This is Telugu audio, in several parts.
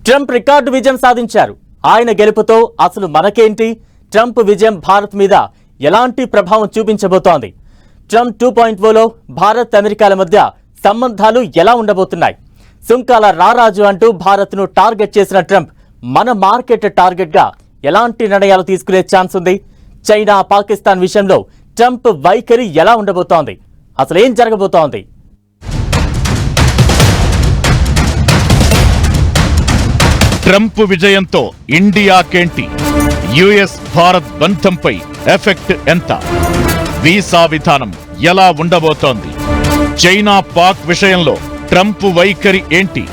ట్రంప్ రికార్డు విజయం సాధించారు. ఆయన గెలుపుతో అసలు మనకేంటి? ట్రంప్ విజయం భారత్ మీద ఎలాంటి ప్రభావం చూపించబోతోంది? ట్రంప్ 2.0లో భారత్ అమెరికాల మధ్య సంబంధాలు ఎలా ఉండబోతున్నాయి? సుంకాల రారాజు అంటూ భారత్ను టార్గెట్ చేసిన ట్రంప్ మన మార్కెట్ టార్గెట్గా ఎలాంటి నిర్ణయాలు తీసుకునే ఛాన్స్ ఉంది? చైనా, పాకిస్తాన్ విషయంలో ట్రంప్ వైఖరి ఎలా ఉండబోతోంది? అసలేం జరగబోతోంది? ట్రంప్ విజయంతో ఇండియాకేంటి? యుఎస్ భారత్ బంధంపై ఎఫెక్ట్ ఎంత? వీసా విధానం ఎలా ఉండబోతోంది? చైనా, పాక్ విషయంలో ట్రంప్ వైఖరి ఏంటి?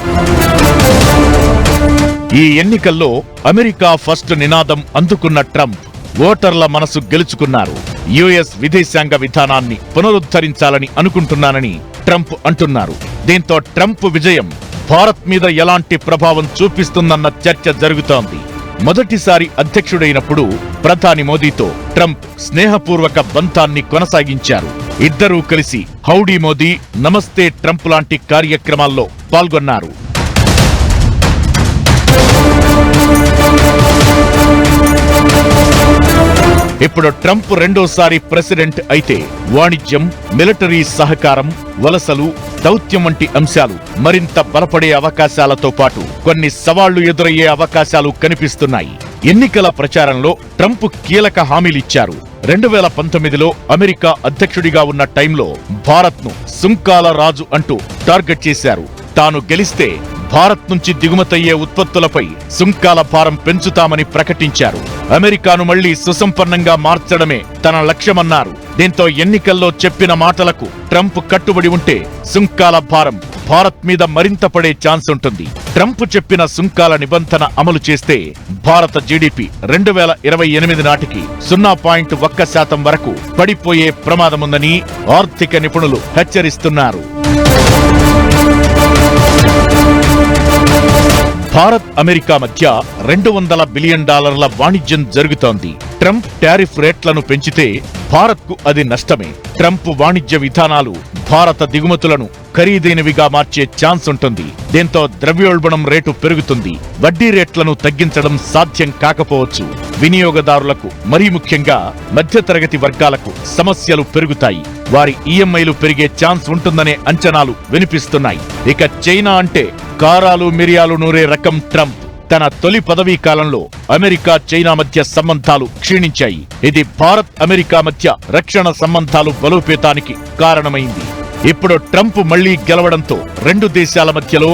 ఈ ఎన్నికల్లో అమెరికా ఫస్ట్ నినాదం అందుకున్న ట్రంప్ ఓటర్ల మనసు గెలుచుకున్నారు. యుఎస్ విదేశాంగ విధానాన్ని పునరుద్ధరించాలని అనుకుంటున్నానని ట్రంప్ అంటున్నారు. దీంతో ట్రంప్ విజయం భారత్ మీద ఎలాంటి ప్రభావం చూపిస్తుందన్న చర్చ జరుగుతోంది. మొదటిసారి అధ్యక్షుడైనప్పుడు ప్రధాని మోదీతో ట్రంప్ స్నేహపూర్వక బంధాన్ని కొనసాగించారు. ఇద్దరూ కలిసి హౌడీ మోదీ, నమస్తే ట్రంప్ లాంటి కార్యక్రమాల్లో పాల్గొన్నారు. ఇప్పుడు ట్రంప్ రెండోసారి ప్రెసిడెంట్ అయితే వాణిజ్యం, మిలిటరీ సహకారం, వలసలు, దౌత్యం వంటి అంశాలు మరింత బలపడే అవకాశాలతో పాటు కొన్ని సవాళ్లు ఎదురయ్యే అవకాశాలు కనిపిస్తున్నాయి. ఎన్నికల ప్రచారంలో ట్రంప్ కీలక హామీలిచ్చారు. 2019లో అమెరికా అధ్యక్షుడిగా ఉన్న టైంలో భారత్ను సుంకాల రాజు అంటూ టార్గెట్ చేశారు. తాను గెలిస్తే భారత్ నుంచి దిగుమతయ్యే ఉత్పత్తులపై సుంకాల భారం పెంచుతామని ప్రకటించారు. అమెరికాను మళ్లీ సుసంపన్నంగా మార్చడమే తన లక్ష్యమన్నారు. దీంతో ఎన్నికల్లో చెప్పిన మాటలకు ట్రంప్ కట్టుబడి ఉంటే సుంకాల భారం భారత్ మీద మరింత పడే ఛాన్స్ ఉంటుంది. ట్రంప్ చెప్పిన సుంకాల నిబంధన అమలు చేస్తే భారత జీడీపీ 2028 నాటికి 0.1% వరకు పడిపోయే ప్రమాదముందని ఆర్థిక నిపుణులు హెచ్చరిస్తున్నారు. భారత్, అమెరికా మధ్య $200 బిలియన్ వాణిజ్యం జరుగుతోంది. ట్రంప్ టారిఫ్ రేట్లను పెంచితే భారత్కు అది నష్టమే. ట్రంప్ వాణిజ్య విధానాలు భారత దిగుమతులను ఖరీదైనవిగా మార్చే ఛాన్స్ ఉంటుంది. దీంతో ద్రవ్యోల్బణం రేటు పెరుగుతుంది. వడ్డీ రేట్లను తగ్గించడం సాధ్యం కాకపోవచ్చు. వినియోగదారులకు, మరీ ముఖ్యంగా మధ్యతరగతి వర్గాలకు సమస్యలు పెరుగుతాయి. వారి ఈఎంఐలు పెరిగే ఛాన్స్ ఉంటుందనే అంచనాలు వినిపిస్తున్నాయి. ఇక చైనా అంటే కారాలు మిరియాలు నూరే రకం ట్రంప్. తన తొలి పదవీ కాలంలో అమెరికా, చైనా మధ్య సంబంధాలు క్షీణించాయి. ఇది భారత్, అమెరికా మధ్య రక్షణ సంబంధాలు బలోపేతానికి కారణమైంది. ఇప్పుడు ట్రంప్ మళ్లీ గెలవడంతో రెండు దేశాల మధ్యలో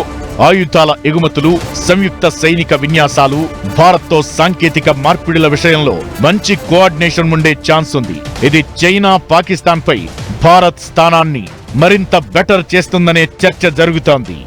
ఆయుధాల ఎగుమతులు, సంయుక్త సైనిక విన్యాసాలు, భారత్తో సాంకేతిక మార్పిడిల విషయంలో మంచి కోఆర్డినేషన్ ఉండే ఛాన్స్ ఉంది. ఇది చైనా, పాకిస్తాన్ పై భారత్ స్థానాన్ని మరింత బెటర్ చేస్తుందనే చర్చ జరుగుతోంది.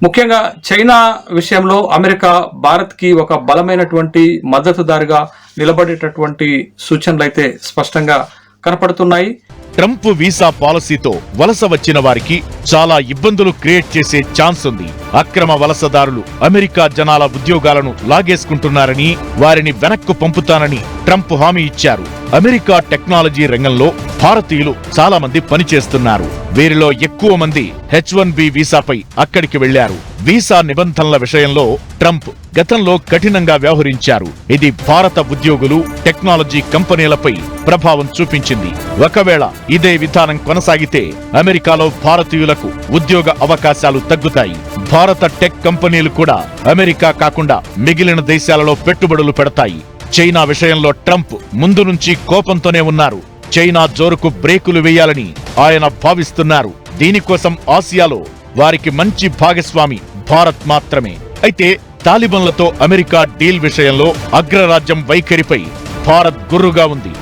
ముఖ్యంగా చైనా విషయంలో అమెరికా భారత్ కి ఒక బలమైనటువంటి మద్దతుదారుగా నిలబడేటటువంటి సూచనలు అయితే స్పష్టంగా కనపడుతున్నాయి. ట్రంప్ వీసా పాలసీతో వలస వచ్చిన వారికి చాలా ఇబ్బందులు క్రియేట్ చేసే ఛాన్స్ ఉంది. అక్రమ వలసదారులు అమెరికా జనాల ఉద్యోగాలను లాగేసుకుంటున్నారని, వారిని వెనక్కు పంపుతానని ట్రంప్ హామీ ఇచ్చారు. అమెరికా టెక్నాలజీ రంగంలో భారతీయులు చాలా మంది పనిచేస్తున్నారు. వీరిలో ఎక్కువ మంది H-1B వీసాపై అక్కడికి వెళ్లారు. వీసా నిబంధనల విషయంలో ట్రంప్ గతంలో కఠినంగా వ్యవహరించారు. ఇది భారత ఉద్యోగులు, టెక్నాలజీ కంపెనీలపై ప్రభావం చూపించింది. ఒకవేళ ఇదే విధానం కొనసాగితే అమెరికాలో భారతీయులకు ఉద్యోగ అవకాశాలు తగ్గుతాయి. భారత టెక్ కంపెనీలు కూడా అమెరికా కాకుండా మిగిలిన దేశాలలో పెట్టుబడులు పెడతాయి. చైనా విషయంలో ట్రంప్ ముందు నుంచి కోపంతోనే ఉన్నారు. చైనా జోరుకు బ్రేకులు వేయాలని ఆయన భావిస్తున్నారు. దీనికోసం ఆసియాలో వారికి మంచి భాగస్వామి భారత్ మాత్రమే. అయితే తాలిబాన్లతో అమెరికా డీల్ విషయంలో అగ్రరాజ్యం వైఖరిపై భారత్ గుర్రుగా ఉంది.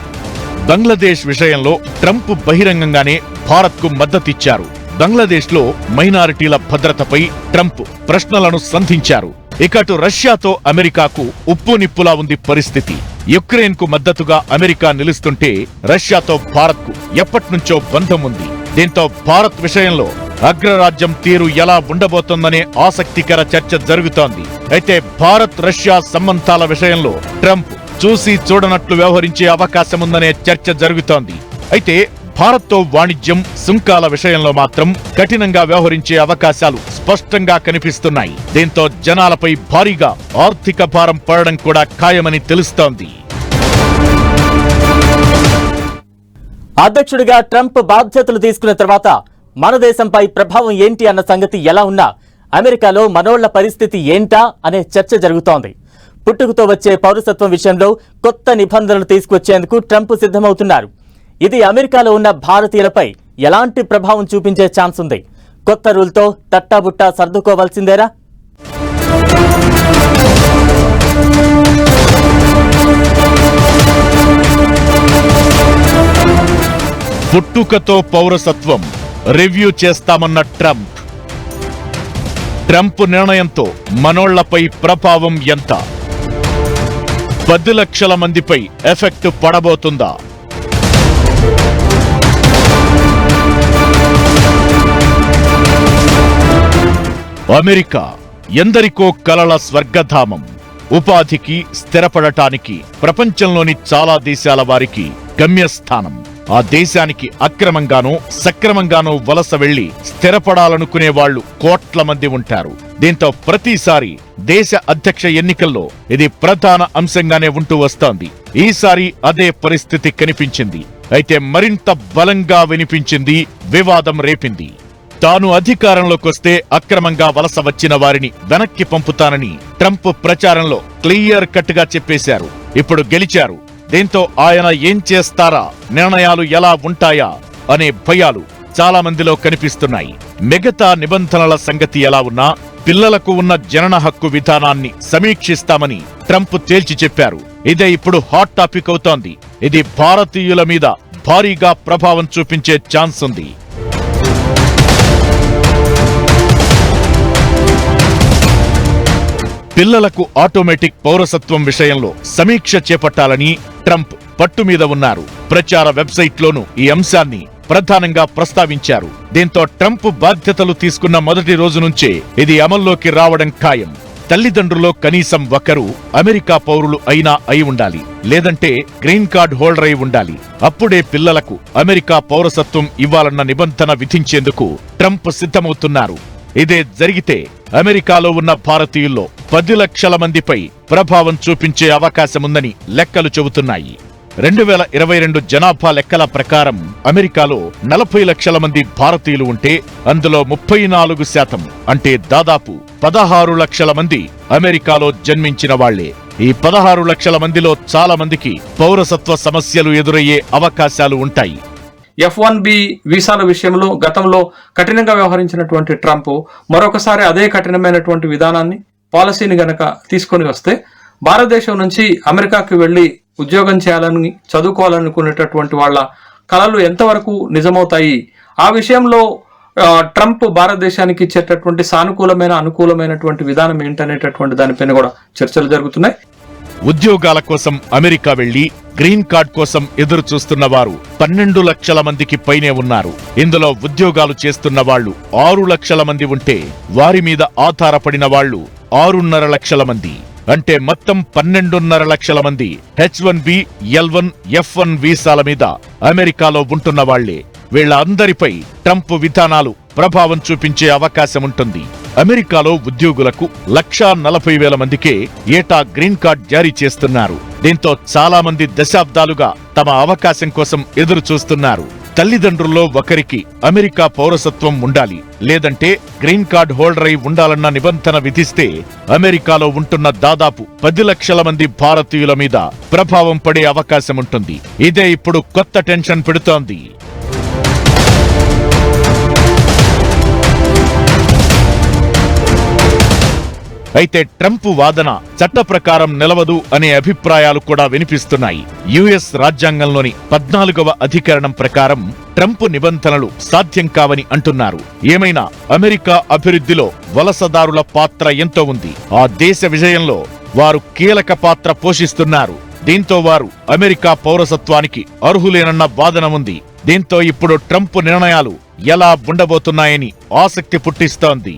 బంగ్లాదేశ్ విషయంలో ట్రంప్ బహిరంగంగానే భారత్కు మద్దతిచ్చారు. బంగ్లాదేశ్లో మైనారిటీల భద్రతపై ట్రంప్ ప్రశ్నలను సంధించారు. ఇకటు రష్యాతో అమెరికాకు ఉప్పు నిప్పులా ఉంది పరిస్థితి. యుక్రెయిన్ కు మద్దతుగా అమెరికా నిలుస్తుంటే రష్యాతో భారత్కు ఎప్పట్నుంచో బంధం ఉంది. దీంతో భారత్ విషయంలో అగ్రరాజ్యం తీరు ఎలా ఉండబోతోందనే ఆసక్తికర చర్చ జరుగుతోంది. అయితే భారత్, రష్యా సంబంధాల విషయంలో ట్రంప్ చూసి చూడనట్లు వ్యవహరించే అవకాశముందనే చర్చ జరుగుతోంది. అయితే భారత్తో వాణిజ్యం, సుంకాల విషయంలో మాత్రం కఠినంగా వ్యవహరించే అవకాశాలు స్పష్టంగా కనిపిస్తున్నాయి. దీంతో జనాలపై భారీగా ఆర్థిక భారం పడడం కూడా ఖాయమని తెలుస్తోంది. అధ్యక్షుడిగా ట్రంప్ బాధ్యతలు తీసుకున్న తర్వాత మన దేశంపై ప్రభావం ఏంటి అన్న సంగతి ఎలా ఉన్నా అమెరికాలో మనోళ్ల పరిస్థితి ఏంటా అనే చర్చ జరుగుతోంది. పుట్టుకతో వచ్చే పౌరసత్వం విషయంలో కొత్త నిబంధనలు తీసుకొచ్చేందుకు ట్రంప్ సిద్ధమవుతున్నారు. ఇది అమెరికాలో ఉన్న భారతీయులపై ఎలాంటి ప్రభావం చూపించే ఛాన్స్ ఉంది? కొత్త రూల్తో తట్టాబుట్టా సర్దుకోవాల్సిందేరా? పుట్టుకతో పౌరసత్వం రివ్యూ చేస్తామన్న ట్రంప్ నిర్ణయంతో మనోళ్లపై ప్రభావం ఎంత? 10 లక్షల మందిపై ఎఫెక్ట్ పడబోతుందా? అమెరికా ఎందరికో కలల స్వర్గధామం. ఉపాధికి, స్థిరపడటానికి ప్రపంచంలోని చాలా దేశాల వారికి గమ్యస్థానం. ఆ దేశానికి అక్రమంగానో సక్రమంగానో వలస వెళ్లి స్థిరపడాలనుకునే వాళ్లు కోట్ల మంది ఉంటారు. దీంతో ప్రతిసారి దేశ అధ్యక్ష ఎన్నికల్లో ఇది ప్రధాన అంశంగానే ఉంటూ వస్తోంది. ఈసారి అదే పరిస్థితి కనిపించింది. అయితే మరింత బలంగా వినిపించింది, వివాదం రేపింది. తాను అధికారంలోకొస్తే అక్రమంగా వలస వచ్చిన వారిని వెనక్కి పంపుతానని ట్రంప్ ప్రచారంలో క్లియర్ కట్ గా చెప్పేశారు. ఇప్పుడు గెలిచారు. దీంతో ఆయన ఏం చేస్తారా, నిర్ణయాలు ఎలా ఉంటాయా అనే భయాలు చాలా మందిలో కనిపిస్తున్నాయి. మిగతా నిబంధనల సంగతి ఎలా ఉన్నా పిల్లలకు ఉన్న జనన హక్కు విధానాన్ని సమీక్షిస్తామని ట్రంప్ తేల్చి చెప్పారు. ఇదే ఇప్పుడు హాట్ టాపిక్ అవుతోంది. ఇది భారతీయుల మీద భారీగా ప్రభావం చూపించే ఛాన్స్ ఉంది. పిల్లలకు ఆటోమేటిక్ పౌరసత్వం విషయంలో సమీక్ష చేపట్టాలని ట్రంప్ పట్టు మీద ఉన్నారు. ప్రచార వెబ్సైట్లోనూ ఈ అంశాన్ని ప్రధానంగా ప్రస్తావించారు. దీంతో ట్రంప్ బాధ్యతలు తీసుకున్న మొదటి రోజు నుంచే ఇది అమల్లోకి రావడం ఖాయం. తల్లిదండ్రుల్లో కనీసం ఒకరు అమెరికా పౌరులు అయినా అయి ఉండాలి, లేదంటే గ్రీన్ కార్డ్ హోల్డర్ అయి ఉండాలి. అప్పుడే పిల్లలకు అమెరికా పౌరసత్వం ఇవ్వాలన్న నిబంధన విధించేందుకు ట్రంప్ సిద్ధమవుతున్నారు. ఇదే జరిగితే అమెరికాలో ఉన్న భారతీయుల్లో 10 లక్షల మందిపై ప్రభావం చూపించే అవకాశముందని లెక్కలు చెబుతున్నాయి. 2022 జనాభా లెక్కల ప్రకారం అమెరికాలో 40 లక్షల మంది భారతీయులు ఉంటే అందులో 34% అంటే దాదాపు 16 లక్షల మంది అమెరికాలో జన్మించిన వాళ్లే. ఈ 16 లక్షల మందిలో చాలా మందికి పౌరసత్వ సమస్యలు ఎదురయ్యే అవకాశాలు ఉంటాయి. F1B వీసాల విషయంలో గతంలో కఠినంగా వ్యవహరించినటువంటి ట్రంప్ మరొకసారి అదే కఠినమైనటువంటి విధానాన్ని, పాలసీని గనక తీసుకొని వస్తే భారతదేశం నుంచి అమెరికాకి వెళ్లి ఉద్యోగం చేయాలని, చదువుకోవాలనుకునేటటువంటి వాళ్ళ కలలు ఎంతవరకు నిజమవుతాయి? ఆ విషయంలో ట్రంప్ భారతదేశానికి ఇచ్చేటటువంటి అనుకూలమైనటువంటి విధానం ఏంటనేటటువంటి దానిపైన కూడా చర్చలు జరుగుతున్నాయి. ఉద్యోగాల కోసం అమెరికా వెళ్లి గ్రీన్ కార్డ్ కోసం ఎదురు చూస్తున్న వారు 12 లక్షల మందికి పైనే ఉన్నారు. ఇందులో ఉద్యోగాలు చేస్తున్న వాళ్లు 6 లక్షల మంది ఉంటే వారి మీద ఆధారపడిన వాళ్లు 6.5 లక్షల మంది. అంటే మొత్తం 12.5 లక్షల మంది H1B, L1, F1 వీసాల మీద అమెరికాలో ఉంటున్న వాళ్లే. వీళ్ల అందరిపై ట్రంప్ విధానాలు ప్రభావం చూపించే అవకాశం ఉంటుంది. అమెరికాలో ఉద్యోగులకు 1,40,000 మందికే ఏటా గ్రీన్ కార్డ్ జారీ చేస్తున్నారు. దీంతో చాలా మంది దశాబ్దాలుగా తమ అవకాశం కోసం ఎదురు చూస్తున్నారు. తల్లిదండ్రుల్లో ఒకరికి అమెరికా పౌరసత్వం ఉండాలి, లేదంటే గ్రీన్ కార్డ్ హోల్డర్ అయి ఉండాలన్న నిబంధన విధిస్తే అమెరికాలో ఉంటున్న దాదాపు 10 లక్షల మంది భారతీయుల మీద ప్రభావం పడే అవకాశం ఉంటుంది. ఇదే ఇప్పుడు కొత్త టెన్షన్ పెడుతోంది. అయితే ట్రంప్ వాదన చట్ట ప్రకారం నిలవదు అనే అభిప్రాయాలు కూడా వినిపిస్తున్నాయి. యుఎస్ రాజ్యాంగంలోని 14వ అధికరణం ప్రకారం ట్రంప్ నిబంధనలు సాధ్యం కావని అంటున్నారు. ఏమైనా అమెరికా అభివృద్ధిలో వలసదారుల పాత్ర ఎంతో ఉంది. ఆ దేశ విజయంలో వారు కీలక పాత్ర పోషిస్తున్నారు. దీంతో వారు అమెరికా పౌరసత్వానికి అర్హులేనన్న వాదన ఉంది. దీంతో ఇప్పుడు ట్రంప్ నిర్ణయాలు ఎలా ఉండబోతున్నాయని ఆసక్తి పుట్టిస్తోంది.